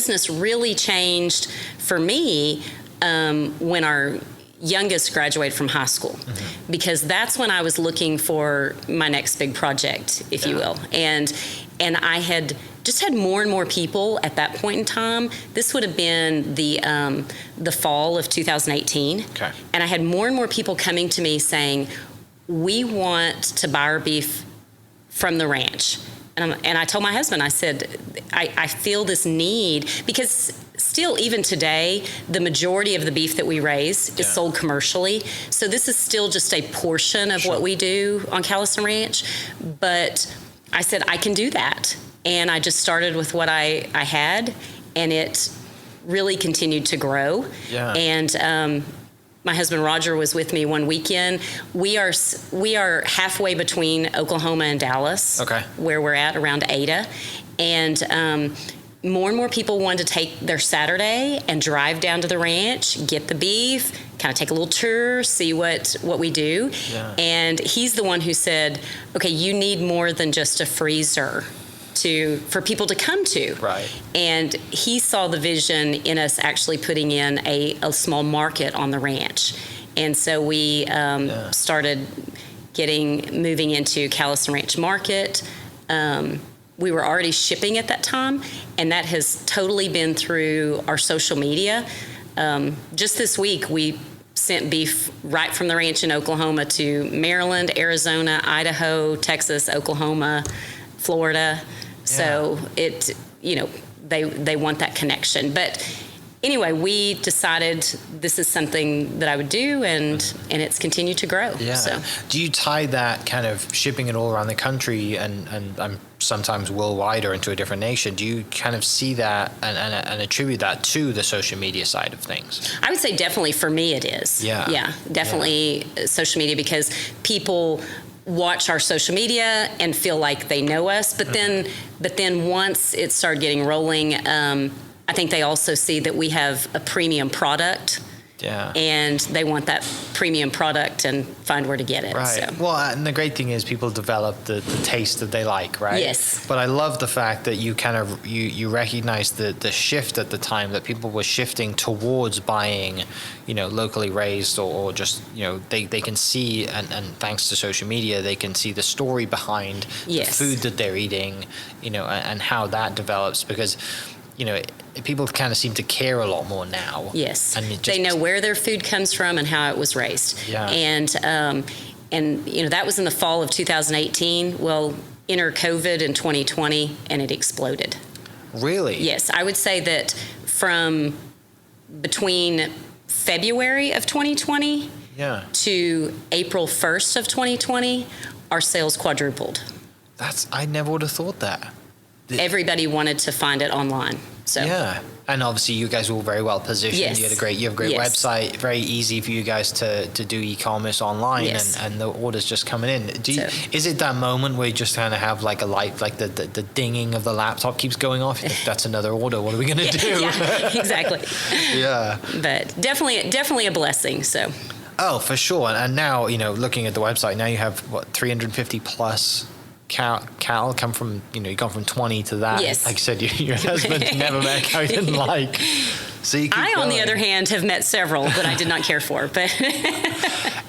business really changed for me when our youngest graduated from high school, because that's when I was looking for my next big project, if you will. And I had just had more and more people at that point in time. This would have been the fall of 2018. Okay. And I had more and more people coming to me saying, we want to buy our beef from the ranch. And I told my husband, I said, I feel this need, because still, even today, the majority of the beef that we raise is sold commercially. So this is still just a portion of what we do on Callison Ranch. But I said, I can do that. And I just started with what I had, and it really continued to grow. Yeah. And my husband Roger was with me one weekend. We are halfway between Oklahoma and Dallas, where we're at, around Ada. And more and more people wanted to take their Saturday and drive down to the ranch, get the beef, kind of take a little tour, see what we do. Yeah. And he's the one who said, okay, you need more than just a freezer for people to come to. Right. And he saw the vision in us actually putting in a small market on the ranch. And so we started moving into Callison Ranch Market. We were already shipping at that time, and that has totally been through our social media. Just this week, we sent beef right from the ranch in Oklahoma to Maryland, Arizona, Idaho, Texas, Oklahoma, Florida. So they want that connection. But anyway, we decided this is something that I would do, and it's continued to grow. Yeah. So. Do you tie that kind of shipping it all around the country and sometimes worldwide or into a different nation? Do you kind of see that and attribute that to the social media side of things? I would say definitely for me it is. Yeah. Yeah, definitely social media, because people watch our social media and feel like they know us, but then once it started getting rolling, I think they also see that we have a premium product. Yeah. And they want that premium product and find where to get it. Right. So. Well, and the great thing is people develop the taste that they like, right? Yes. But I love the fact that you kind of you recognize the shift at the time, that people were shifting towards buying, locally raised, or just, they can see, and thanks to social media, they can see the story behind the food that they're eating, and how that develops, because people kind of seem to care a lot more now. Yes. They know where their food comes from and how it was raised. Yeah. And that was in the fall of 2018. Well, enter COVID in 2020, and it exploded. Really? Yes. I would say that from between February of 2020 to April 1st of 2020, our sales quadrupled. I never would have thought that. Everybody wanted to find it online. So. Yeah. And obviously you guys were all very well positioned. Yes. You have a great website, very easy for you guys to do e-commerce online, and the orders just coming in. Is it that moment where you just kind of have like a light, like the dinging of the laptop keeps going off? That's another order. What are we going to do? Yeah, exactly. Yeah. But definitely a blessing. So. Oh, for sure. And now, looking at the website, now you have 350 plus cattle come from, you've gone from 20 to that. Yes. Like you said, your husband never met a cow he didn't like. So you keep I, going. on the other hand, have met several that I did not care for. But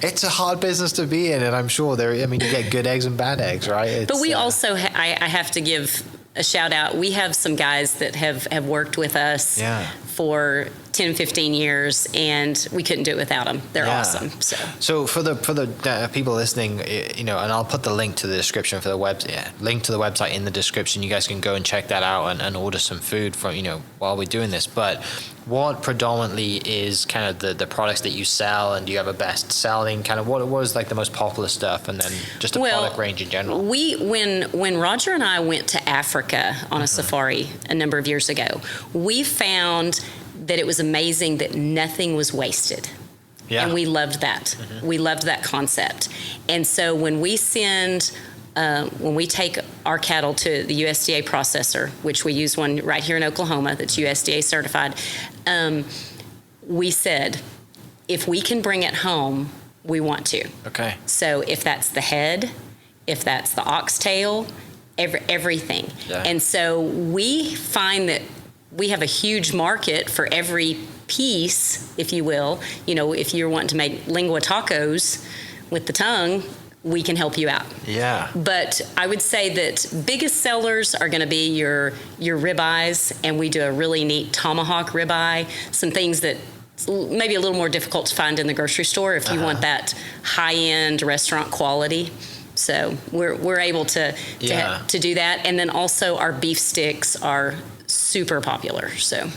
it's a hard business to be in, and I'm sure you get good eggs and bad eggs, right? But we also, I have to give a shout out. We have some guys that have worked with us for 10, 15 years, and we couldn't do it without them. They're awesome. So for the people listening, and I'll put the link to the description for the link to the website in the description. You guys can go and check that out and order some food from, while we're doing this. But what predominantly is kind of the products that you sell, and do you have a best selling kind of what is like the most popular stuff, and then just a product range in general? When Roger and I went to Africa on a safari a number of years ago, we found that it was amazing that nothing was wasted. Yeah. And we loved that. We loved that concept. And so when we take our cattle to the USDA processor, which we use one right here in Oklahoma that's USDA certified, we said, if we can bring it home, we want to. Okay. So if that's the head, if that's the oxtail, everything. Yeah. And so we find that we have a huge market for every piece, if you will. You know, if you're wanting to make lingua tacos with the tongue, we can help you out. Yeah. But I would say that biggest sellers are going to be your ribeyes, and we do a really neat tomahawk ribeye, some things that maybe a little more difficult to find in the grocery store if you want that high-end restaurant quality. So we're able to do that. And then also our beef sticks are super popular. So